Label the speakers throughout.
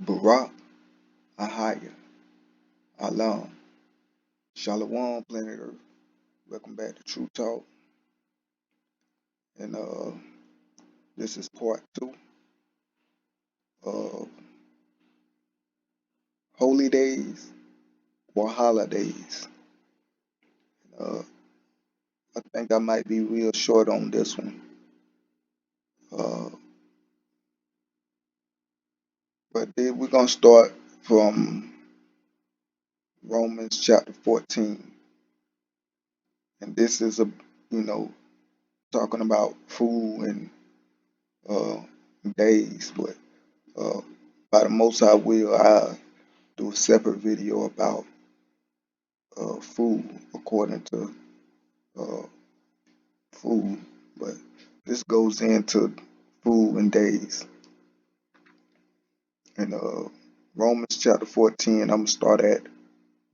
Speaker 1: Barak, Ahaya, Alam, Shalom, planet Earth. Welcome back to True Talk. And this is part two of holy days or holidays. Uh, I think I might be real short on this one. Uh, but then we're going to start from Romans chapter 14. And this is talking about food and uh, days. But uh, by the Most High will, I do a separate video about food according to uh, food, but this goes into food and days. In Romans chapter 14, I'm gonna start at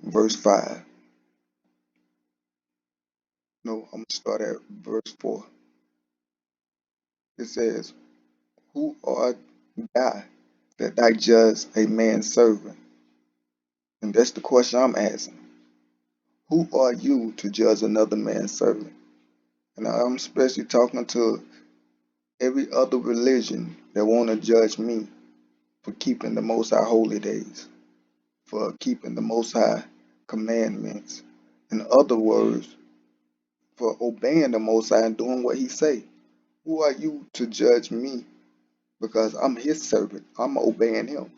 Speaker 1: verse 5. No, I'm gonna start at verse 4. It says, "Who art thou that thou judge a man's servant?" And that's the question I'm asking. Who are you to judge another man's servant? And I'm especially talking to every other religion that want to judge me for keeping the Most High holy days, for keeping the Most High commandments. In other words, for obeying the Most High and doing what He say. Who are you to judge me? Because I'm His servant. I'm obeying Him.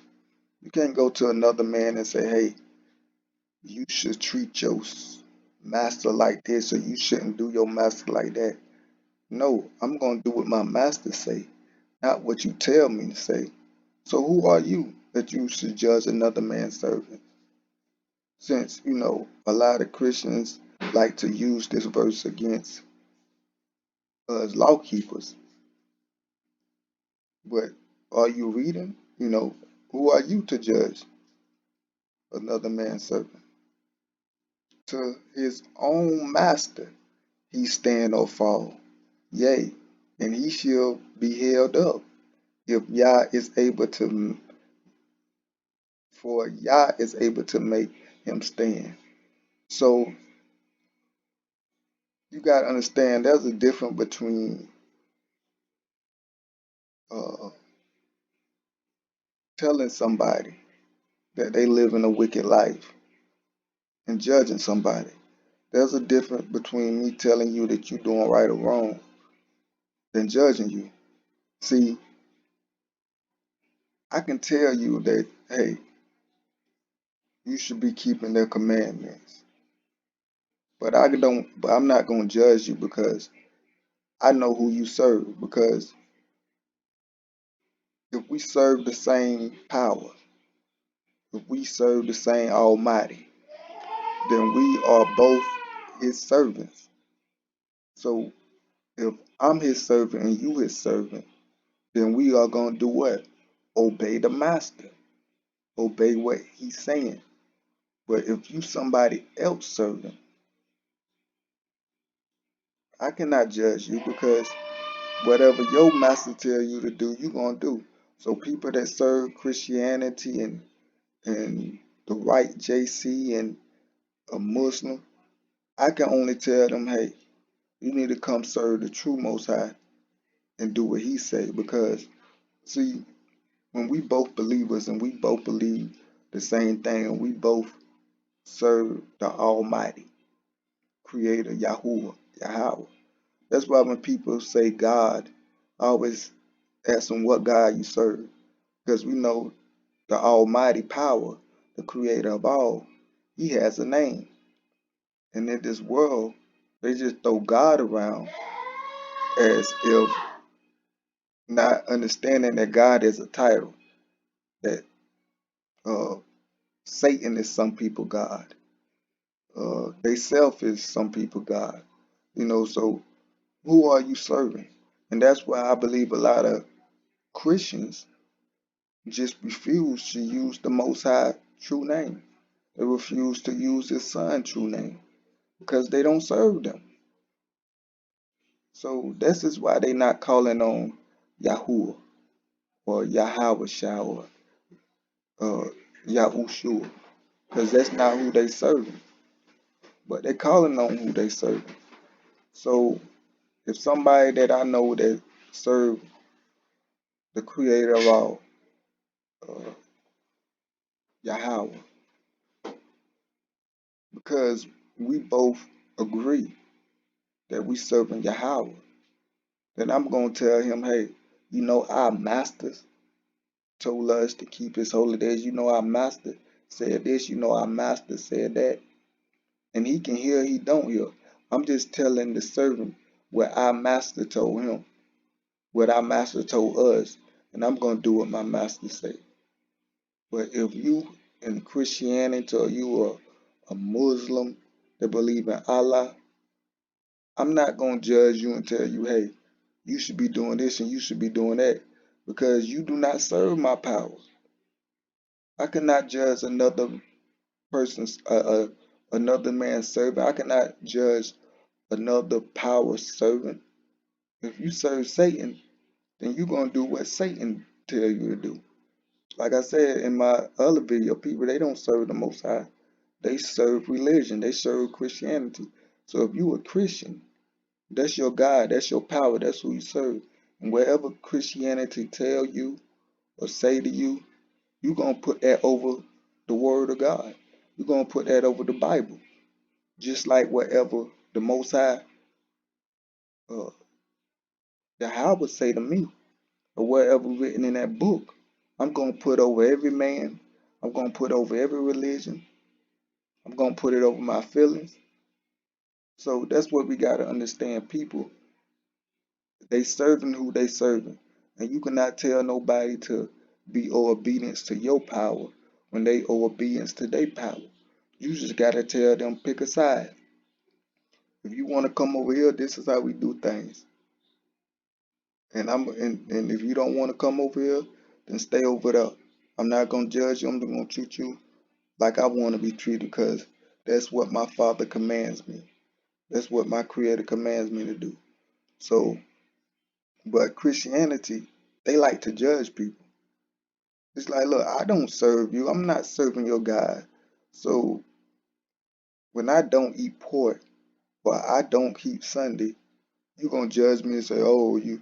Speaker 1: You can't go to another man and say, hey, you should treat your master like this, or you shouldn't do your master like that. No, I'm going to do what my master say, not what you tell me to say. So who are you that you should judge another man's servant? Since, a lot of Christians like to use this verse against us law keepers. But are you reading? Who are you to judge another man's servant? To his own master he stand or fall. Yea, and he shall be held up if Yah is able to, for Yah is able to make him stand. So you got to understand there's a difference between uh, telling somebody that they live in a wicked life and judging somebody. There's a difference between me telling you that you're doing right or wrong than judging you. See, I can tell you that, hey, you should be keeping their commandments. But I'm not gonna judge you because I know who you serve. Because if we serve the same power, if we serve the same Almighty, then we are both His servants. So if I'm His servant and you His servant, then we are gonna do what? Obey the Master. Obey what He's saying. But if you somebody else servant, I cannot judge you because whatever your master tell you to do, you're gonna do. So people that serve Christianity and the white JC and a Muslim, I can only tell them, hey, you need to come serve the true Most High and do what He say. Because see, when we both believers and we both believe the same thing and we both serve the Almighty Creator Yahuwah, Yahweh. That's why when people say God, I always ask them what God you serve. Because we know the almighty power, the creator of all, He has a name. And in this world, they just throw God around as if not understanding that God is a title, that uh, Satan is some people God. They self is some people God. So who are you serving? And that's why I believe a lot of Christians just refuse to use the Most High true name. They refuse to use His Son true name because they don't serve them. So this is why they not calling on Yahuwah or YHWH uh, Yahushua, because that's not who they serving, but they calling on who they serving. So if somebody that I know that serve the Creator of all, uh, Yahweh, because we both agree that we serving Yahweh, then I'm gonna tell him, hey, our masters told us to keep his holy days. Our master said this. Our master said that, and he can hear, he don't hear. I'm just telling the servant what our master told him, what our master told us, and I'm gonna do what my master say. But if you in Christianity or you are a Muslim that believe in Allah, I'm not gonna judge you and tell you, hey, you should be doing this and you should be doing that, because you do not serve my power. I cannot judge person's another man's servant. I cannot judge another power servant. If you serve Satan, then you're gonna do what Satan tell you to do. Like I said in my other video, people, they don't serve the Most High. They serve religion. They serve Christianity. So if you a Christian, that's your God. That's your power. That's who you serve. And wherever Christianity tell you or say to you, you're gonna put that over the Word of God. You're gonna put that over the Bible. Just like whatever the Most High, uh, the Howard say to me, or whatever written in that book, I'm gonna put over every man. I'm gonna put over every religion. I'm gonna put it over my feelings. So that's what we gotta understand. People, they serving who they serving, and you cannot tell nobody to be obedience to your power when they obedience to their power. You just gotta tell them pick a side. If you want to come over here, this is how we do things. And if you don't want to come over here, then stay over there. I'm not gonna judge you. I'm gonna treat you like I want to be treated, because that's what my Father commands me. That's what my Creator commands me to do. So, but Christianity, they like to judge people. It's like, look, I don't serve you. I'm not serving your God. So when I don't eat pork or I don't keep Sunday, you gonna judge me and say, oh, you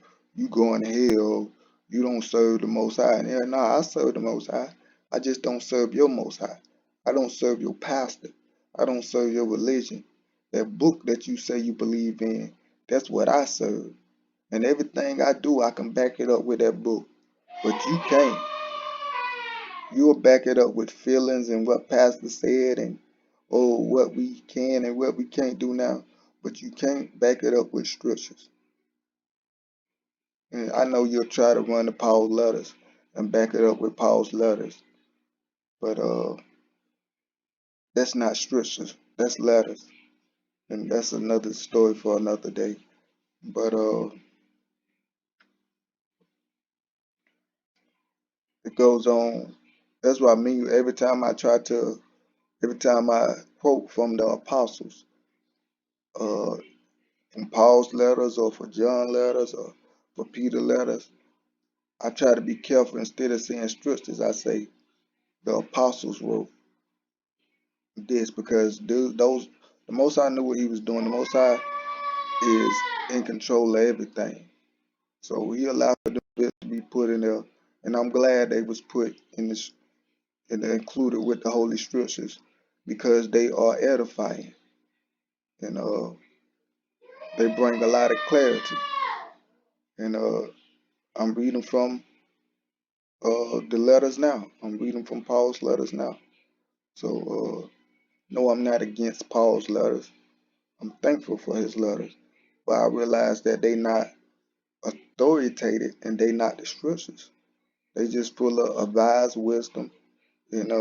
Speaker 1: going to hell. You don't serve the Most High. And yeah, no, I serve the Most High. I just don't serve your Most High. I don't serve your pastor. I don't serve your religion. That book that you say you believe in, that's what I serve. And everything I do, I can back it up with that book. But you can't. You'll back it up with feelings and what pastor said and what we can and what we can't do now. But you can't back it up with scriptures. And I know you'll try to run the Paul's letters and back it up with Paul's letters. But that's not scriptures. That's letters. And that's another story for another day. But it goes on. That's what I mean. Every time I quote from the apostles, uh, from Paul's letters or for John letters or for Peter letters, I try to be careful. Instead of saying scriptures, I say the apostles wrote this, because the Most High knew what he was doing. The Most High is in control of everything. So he allowed the bits to be put in there. And I'm glad they was put in this and included with the Holy Scriptures, because they are edifying. And they bring a lot of clarity. And I'm reading from the letters now. I'm reading from Paul's letters now. So no, I'm not against Paul's letters. I'm thankful for his letters. But I realize that they not authoritative and they not the scriptures. They just full of advised wisdom. And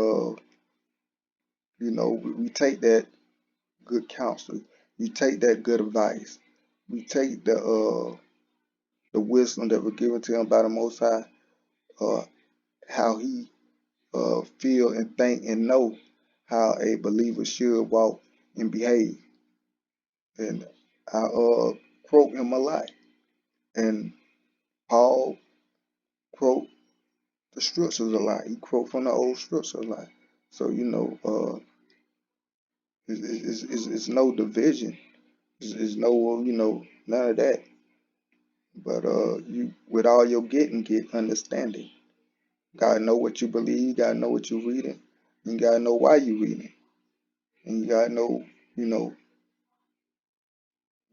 Speaker 1: we take that good counsel. We take that good advice. We take the wisdom that was given to him by the Most High, how he feel and think and know how a believer should walk and behave. And I quote him a lot. And Paul quote scriptures a lot. He quote from the old scriptures a lot. So it's no division. It's no none of that. But you with all your getting, get understanding. Gotta know what you believe. You gotta know what you're reading. You gotta know why you're reading, and you gotta know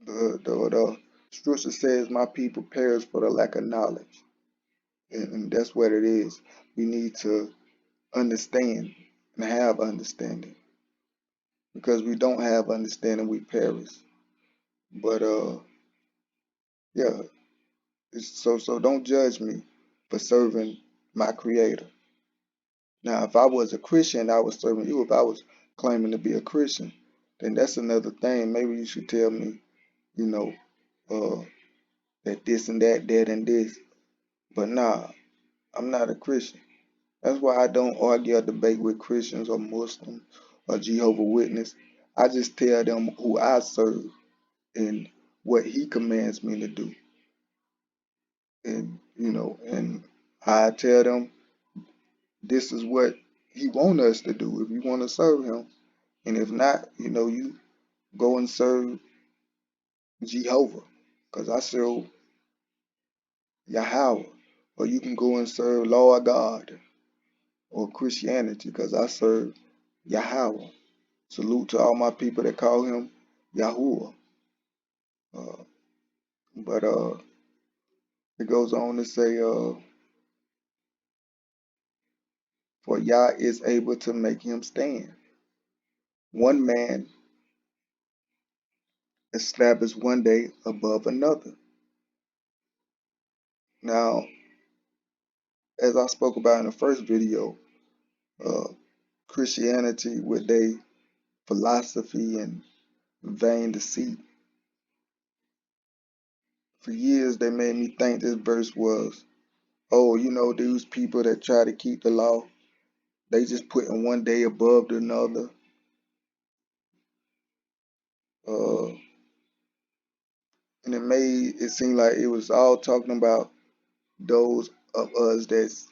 Speaker 1: the scripture says, "My people perish for the lack of knowledge," and that's what it is. We need to understand and have understanding. Because we don't have understanding, we perish. But yeah, so don't judge me for serving my Creator. Now, if I was a Christian, I was serving you. If I was claiming to be a Christian, then that's another thing. Maybe you should tell me, you know, uh, that this and that and this. But nah, I'm not a Christian. That's why I don't argue or debate with Christians or Muslims or Jehovah's Witness. I just tell them who I serve and what He commands me to do. And I tell them this is what He wants us to do if you want to serve Him. And if not, you go and serve Jehovah, because I serve Yahweh. Or you can go and serve Lord God or Christianity, because I serve Yahweh. Salute to all my people that call Him Yahuwah. Uh, but it goes on to say, for Yah is able to make him stand. One man established one day above another. Now, as I spoke about in the first video, uh, Christianity with their philosophy and vain deceit, for years they made me think this verse was, oh, these people that try to keep the law, they just putting one day above another. Uh, and it made it seem like it was all talking about those of us that's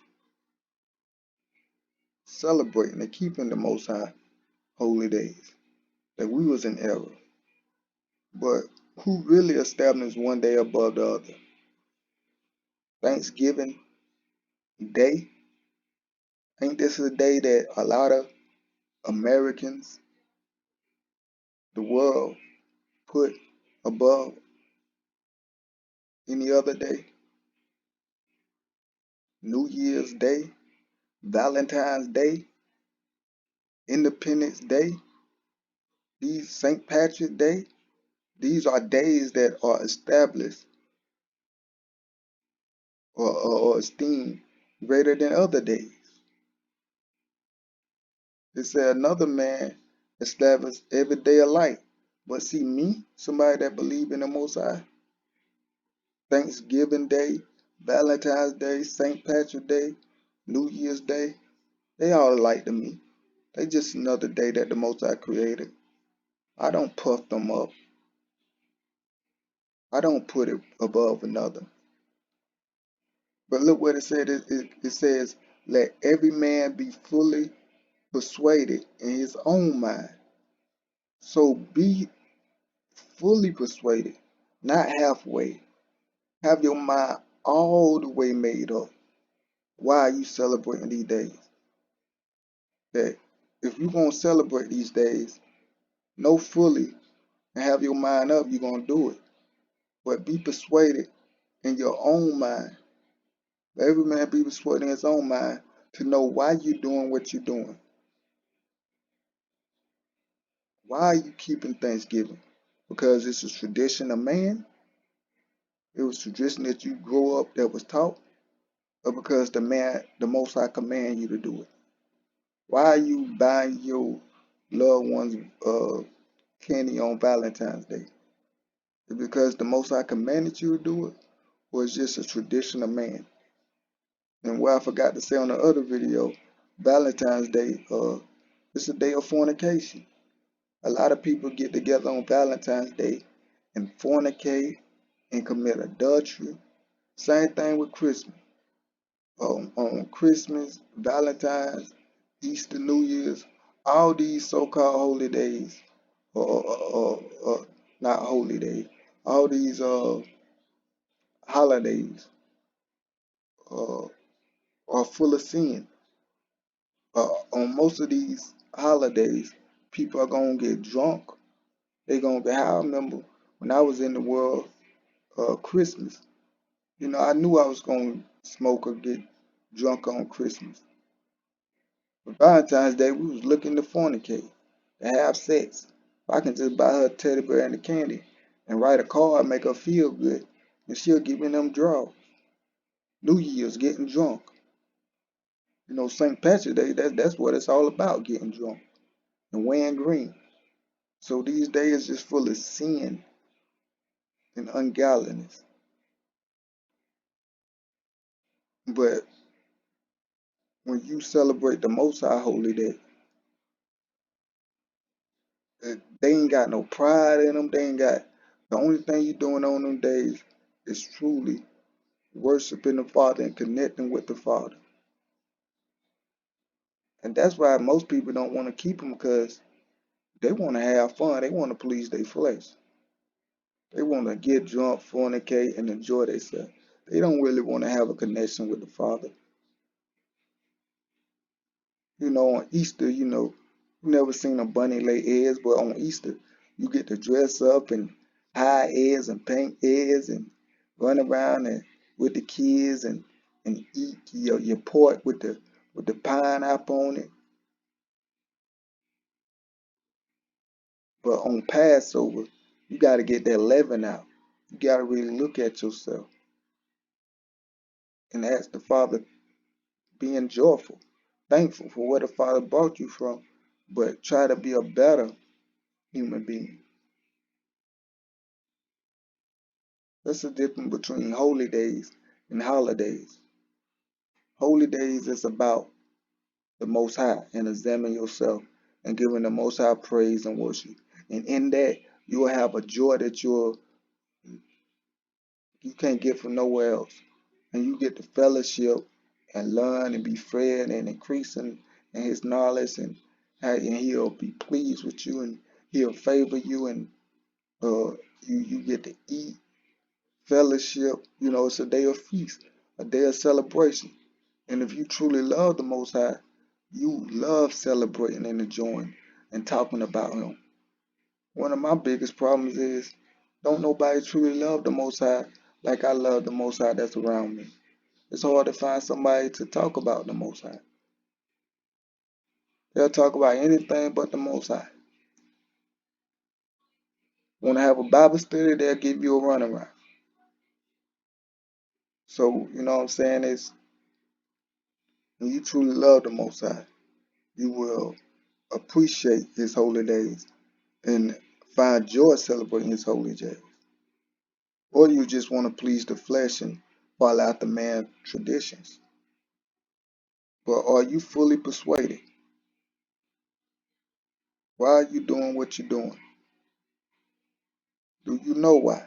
Speaker 1: celebrating and keeping the Most High holy days, that we was in error. But who really established one day above the other? Thanksgiving Day? Ain't this a day that a lot of Americans, the world, put above any other day? New Year's Day, Valentine's Day, Independence Day, these St. Patrick's Day, these are days that are established or esteemed greater than other days. It said another man established every day alike. But see me, somebody that believe in the Most High, Thanksgiving Day, Valentine's Day, St. Patrick's Day, New Year's Day, they all alike to me. They just another day that the Most High created. I don't puff them up. I don't put it above another. But look what it said. It says, let every man be fully persuaded in his own mind. So be fully persuaded, not halfway. Have your mind all the way made up. Why are you celebrating these days? That if you're going to celebrate these days, know fully and have your mind up, you're going to do it. But be persuaded in your own mind. Let every man be persuaded in his own mind to know why you're doing what you're doing. Why are you keeping Thanksgiving? Because it's a tradition of man? It was tradition that you grew up that was taught? Or because the Most High command you to do it? Why are you buying your loved ones candy on Valentine's Day? Is it because the Most High commanded you to do it? Or it's just a tradition of man? And what I forgot to say on the other video, Valentine's Day, it's a day of fornication. A lot of people get together on Valentine's Day and fornicate and commit adultery. Same thing with Christmas. on Christmas, Valentine's, Easter, New Year's, all these so-called holy days, or not holy days, all these holidays uh, are full of sin. On most of these holidays, people are gonna get drunk. They're gonna get high. I remember when I was in the world, Christmas. You know, I knew I was gonna smoke or get drunk on Christmas. But Valentine's Day, we was looking to fornicate, to have sex. I can just buy her a teddy bear and a candy and write a card, make her feel good, and she'll give me them draws. New Year's, getting drunk. You know, St. Patrick's Day, that's what it's all about, getting drunk and wearing green. So these days just full of sin and ungodliness. But when you celebrate the Most High Holy Day, they ain't got no pride in them. They ain't got, the only thing you doing on them days is truly worshiping the Father and connecting with the Father. And that's why most people don't want to keep them, because they want to have fun. They want to please their flesh. They want to get drunk, fornicate, and enjoy themselves. They don't really want to have a connection with the Father. You know, on Easter, you never seen a bunny lay eggs, but on Easter, you get to dress up and hide eggs and paint eggs and run around and with the kids and eat your pork with the pineapple on it. But on Passover, you got to get that leaven out. You got to really look at yourself and ask the Father, being joyful, thankful for where the Father brought you from, but try to be a better human being. That's the difference between holy days and holidays. Holy days is about the Most High and examine yourself and giving the Most High praise and worship. And in that, you will have a joy that you can't get from nowhere else. And you get to fellowship and learn and be fed and increasing in His knowledge, and He'll be pleased with you and He'll favor you, and you get to eat, fellowship. You know, it's a day of feast, a day of celebration. And if you truly love the Most High, you love celebrating and enjoying and talking about Him. One of my biggest problems is don't nobody truly love the Most High like I love the Most High that's around me. It's hard to find somebody to talk about the Most High. They'll talk about anything but the Most High. Want to have a Bible study, they'll give you a runaround. So, you know what I'm saying, is when you truly love the Most High, you will appreciate His holy days and find joy celebrating His holy days. Or you just want to please the flesh and follow after man's traditions. But are you fully persuaded? Why are you doing what you're doing? Do you know why?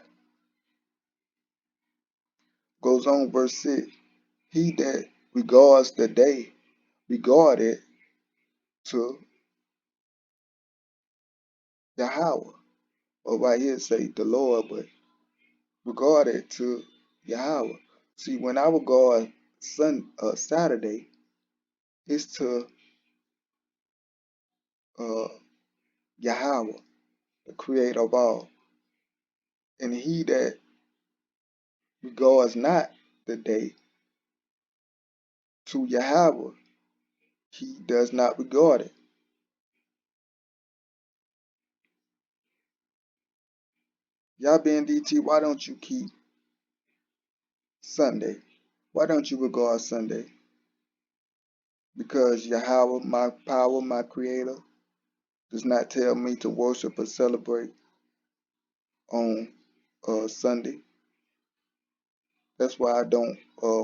Speaker 1: Goes on, verse 6. He that regards the day, regard it to Yahweh. Or right here say the Lord, but regard it to Yahweh. See, when I regard Saturday, it's to uh, Yahweh, the creator of all. And he that regards not the day to Yahweh, he does not regard it. Y'all being DT, why don't you keep Sunday? Why don't you regard Sunday? Because Yahweh, my power, my creator, does not tell me to worship or celebrate on Sunday. That's why I don't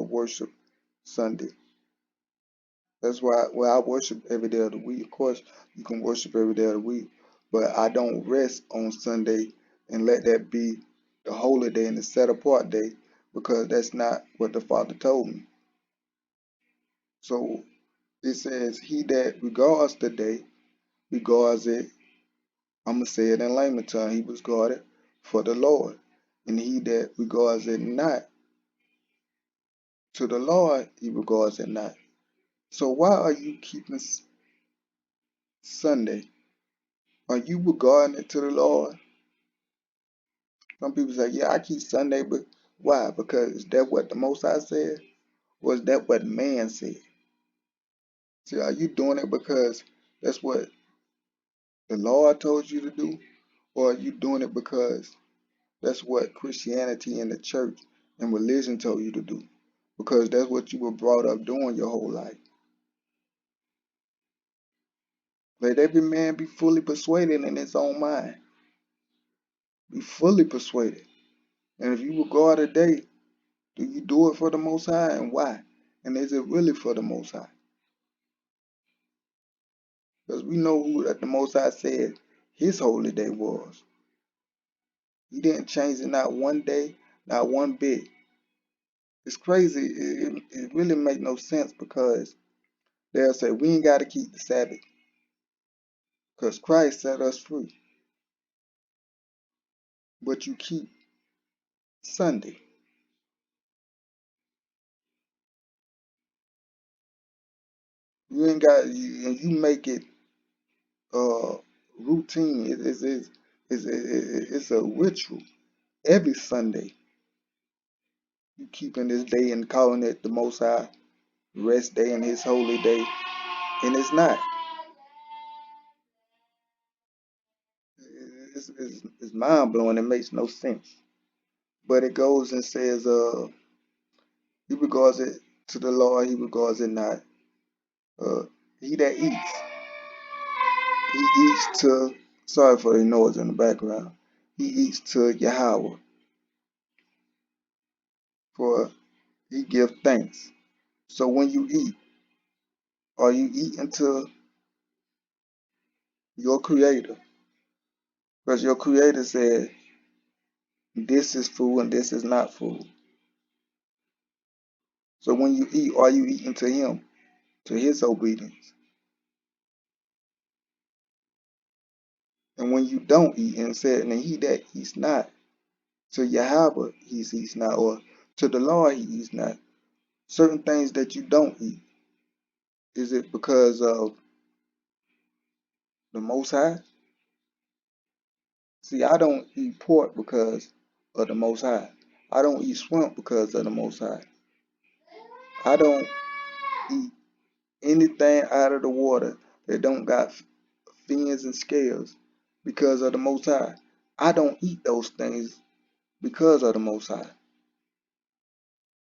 Speaker 1: worship Sunday. That's why, well, I worship every day of the week. Of course, you can worship every day of the week, but I don't rest on Sunday and let that be the holy day and the set apart day, because that's not what the Father told me. So it says, he that regards the day regards it, I'm going to say it in layman terms, he was guarded for the Lord. And he that regards it not to the Lord, he regards it not. So why are you keeping Sunday? Are you regarding it to the Lord? Some people say, yeah, I keep Sunday, but why? Because is that what the Most High said? Or is that what man said? See, are you doing it because that's what the Lord told you to do? Or are you doing it because that's what Christianity and the church and religion told you to do? Because that's what you were brought up doing your whole life. Let every man be fully persuaded in his own mind. Be fully persuaded. And if you regard a day, do you do it for the Most High, and why? And is it really for the Most High? Because we know who that the Most High said his holy day was. He didn't change it not one day, not one bit. It's crazy. It really make no sense, because they'll say we ain't got to keep the Sabbath because Christ set us free. But you keep Sunday. You ain't got, and you make it routine. It's a ritual. Every Sunday you keeping this day and calling it the Most High rest day and his holy day, and it's not. It's mind blowing. It makes no sense. But it goes and says, he regards it to the Lord, he regards it not. Uh, he that eats, he eats to, sorry for the noise in the background, he eats to Yahweh, for he give thanks. So when you eat, are you eating to your Creator? Because your Creator said, this is food and this is not food. So when you eat, are you eating to him, to his obedience? And when you don't eat, and said, and he that eats not, to Yahweh he eats not, or to the Lord he eats not. Certain things that you don't eat, is it because of the Most High? See, I don't eat pork because of the Most High. I don't eat shrimp because of the Most High. I don't eat anything out of the water that don't got fins and scales because of the Most High. I don't eat those things because of the Most High.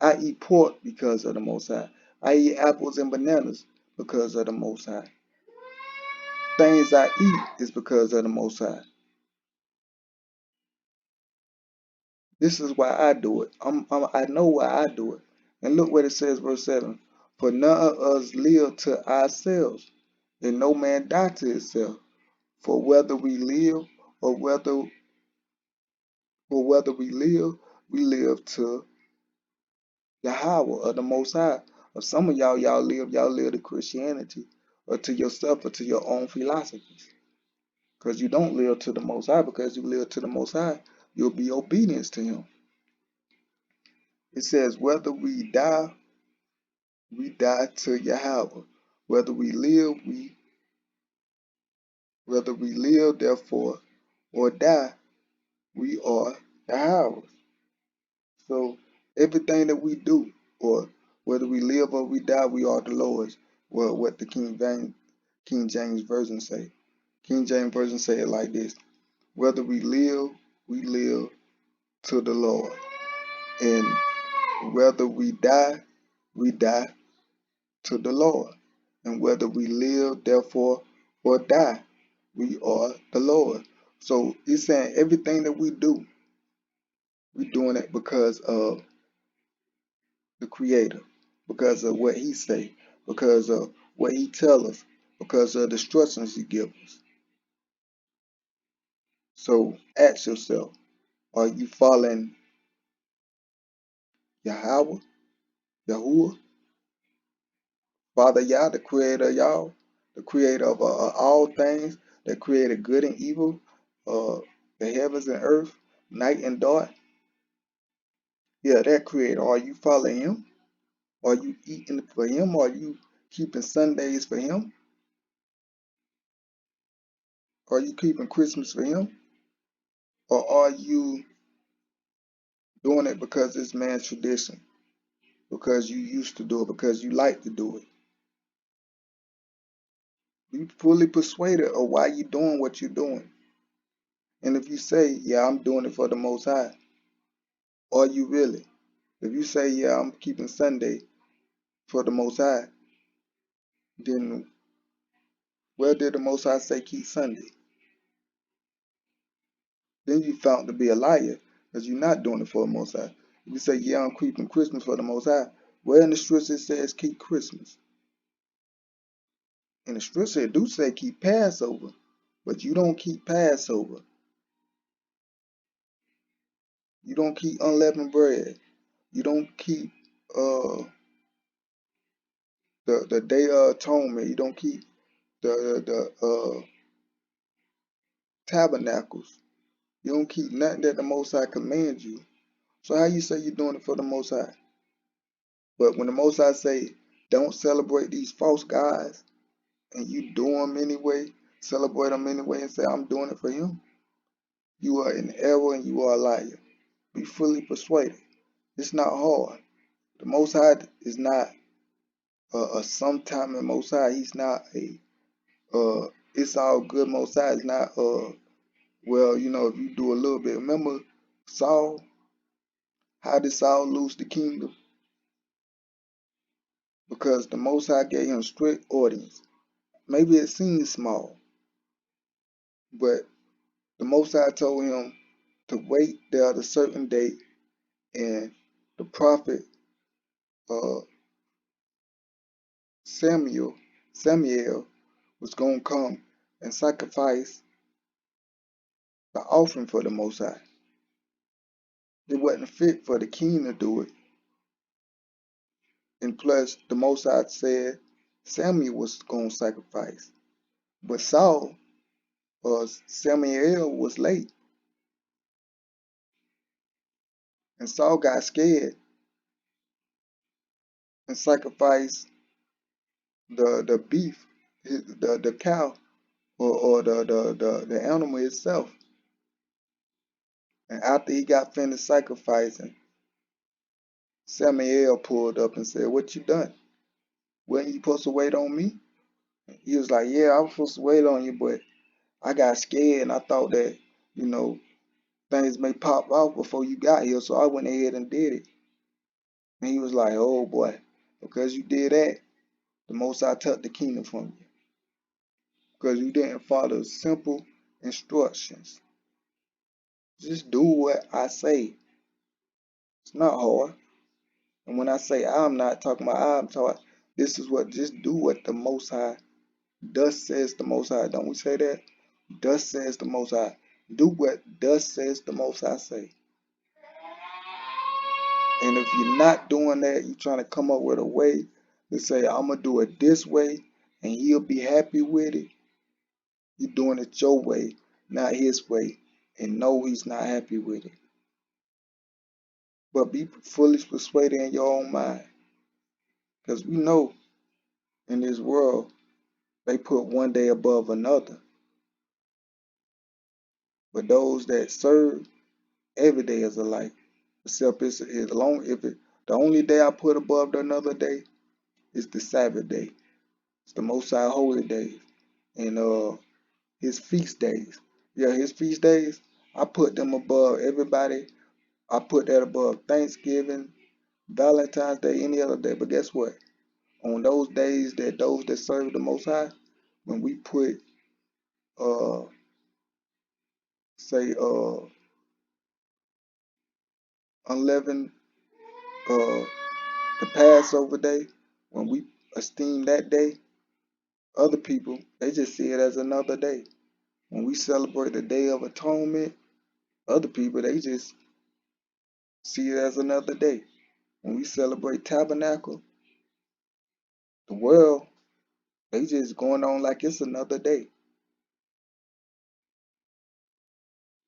Speaker 1: I eat pork because of the Most High. I eat apples and bananas because of the Most High. Things I eat is because of the Most High. This is why I do it. I know why I do it. And look what it says, verse 7. For none of us live to ourselves, and no man die to himself. For whether we live or whether we live to Yahweh or the Most High. Or some of y'all live to Christianity or to yourself or to your own philosophies. Because you don't live to the Most High. Because you live to the Most High, you'll be obedient to him. It says, whether we die to Yahweh. Whether we live therefore or die, we are Yahweh. So everything that we do, or whether we live or we die, we are the Lord's. Well, what the King James Version say. King James Version say it like this: whether we live to the Lord, and whether we die to the Lord, and whether we live therefore or die, we are the Lord. So it's saying everything that we do, we're doing it because of the Creator, because of what he say, because of what he tell us, because of the instructions he gives us. So ask yourself, are you following Yahweh, Yahuwah, Father Yah, the creator of y'all, the creator of all things, that created good and evil, uh, the heavens and earth, night and dark. Yeah, that creator. Are you following him? Are you eating for him? Are you keeping Sundays for him? Are you keeping Christmas for him? Or are you doing it because it's man's tradition? Because you used to do it, because you like to do it? Be fully persuaded of why you're doing what you're doing. And if you say, yeah, I'm doing it for the Most High, are you really? If you say, yeah, I'm keeping Sunday for the Most High, then where did the Most High say keep Sunday? Then you found to be a liar because you're not doing it for the Most High. If you say, yeah, I'm keeping Christmas for the Most High, where in the scripture it says keep Christmas? In the scripture it do say keep Passover, but you don't keep Passover. You don't keep unleavened bread. You don't keep the Day of Atonement. You don't keep the tabernacles. You don't keep nothing that the Most High commands you. So how you say you're doing it for the Most High? But when the Most High say don't celebrate these false gods, and you do them anyway, celebrate them anyway, and say I'm doing it for Him, you are in error and you are a liar. Be fully persuaded. It's not hard. The Most High is not a sometime in Most High. He's not a it's all good Most High. It's not well, you know, if you do a little bit. Remember Saul? How did Saul lose the kingdom? Because the Most High gave him strict ordinance. Maybe it seems small, but the Most High told him to wait there at a certain date, and the prophet uh, Samuel was going to come and sacrifice the offering for the Most High. It wasn't fit for the king to do it. And plus, the Most High said Samuel was going to sacrifice. But Samuel was late. And Saul got scared and sacrificed the beef, the cow, or the animal itself. And after he got finished sacrificing, Samuel pulled up and said, "What you done? Wasn't you supposed to wait on me?" He was like, "Yeah, I was supposed to wait on you, but I got scared and I thought that, you know, things may pop off before you got here, so I went ahead and did it." And he was like, "Oh boy, because you did that, the Most High took the kingdom from you. Because you didn't follow simple instructions. Just do what I say. It's not hard." And when I say I'm not talking about I'm talking, this is what, just do what the Most High, thus says the Most High. Don't we say that? Thus says the Most High. Do what thus says the Most High say. And if you're not doing that, you're trying to come up with a way to say, I'm going to do it this way, and He'll be happy with it. You're doing it your way, not His way. And no, He's not happy with it. But be fully persuaded in your own mind. Because we know in this world, they put one day above another. But those that serve, every day is alike. Except it's long if it the only day I put above another day is the Sabbath day. It's the Most High holy days. And His feast days. Yeah, His feast days, I put them above everybody. I put that above Thanksgiving, Valentine's Day, any other day. But guess what? On those days that those that serve the Most High, when we put uh say unleavened the Passover day, when we esteem that day, other people they just see it as another day. When we celebrate the Day of Atonement, other people they just see it as another day. When we celebrate Tabernacle, The world, they just going on like it's another day.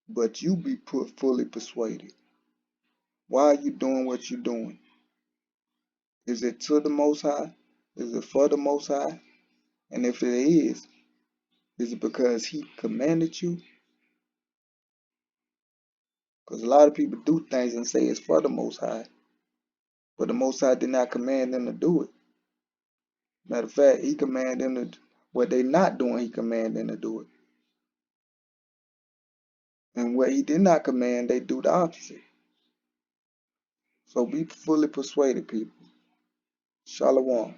Speaker 1: But you be fully persuaded. Why are you doing what you're doing? Is it to the Most High? Is it for the Most High? And if it is it because He commanded you? Because a lot of people do things and say it's for the Most High, but the Most High did not command them to do it. Matter of fact, He commanded them to, what they not doing, He commanded them to do it. And what He did not command, they do the opposite. So be fully persuaded, people. Shalom.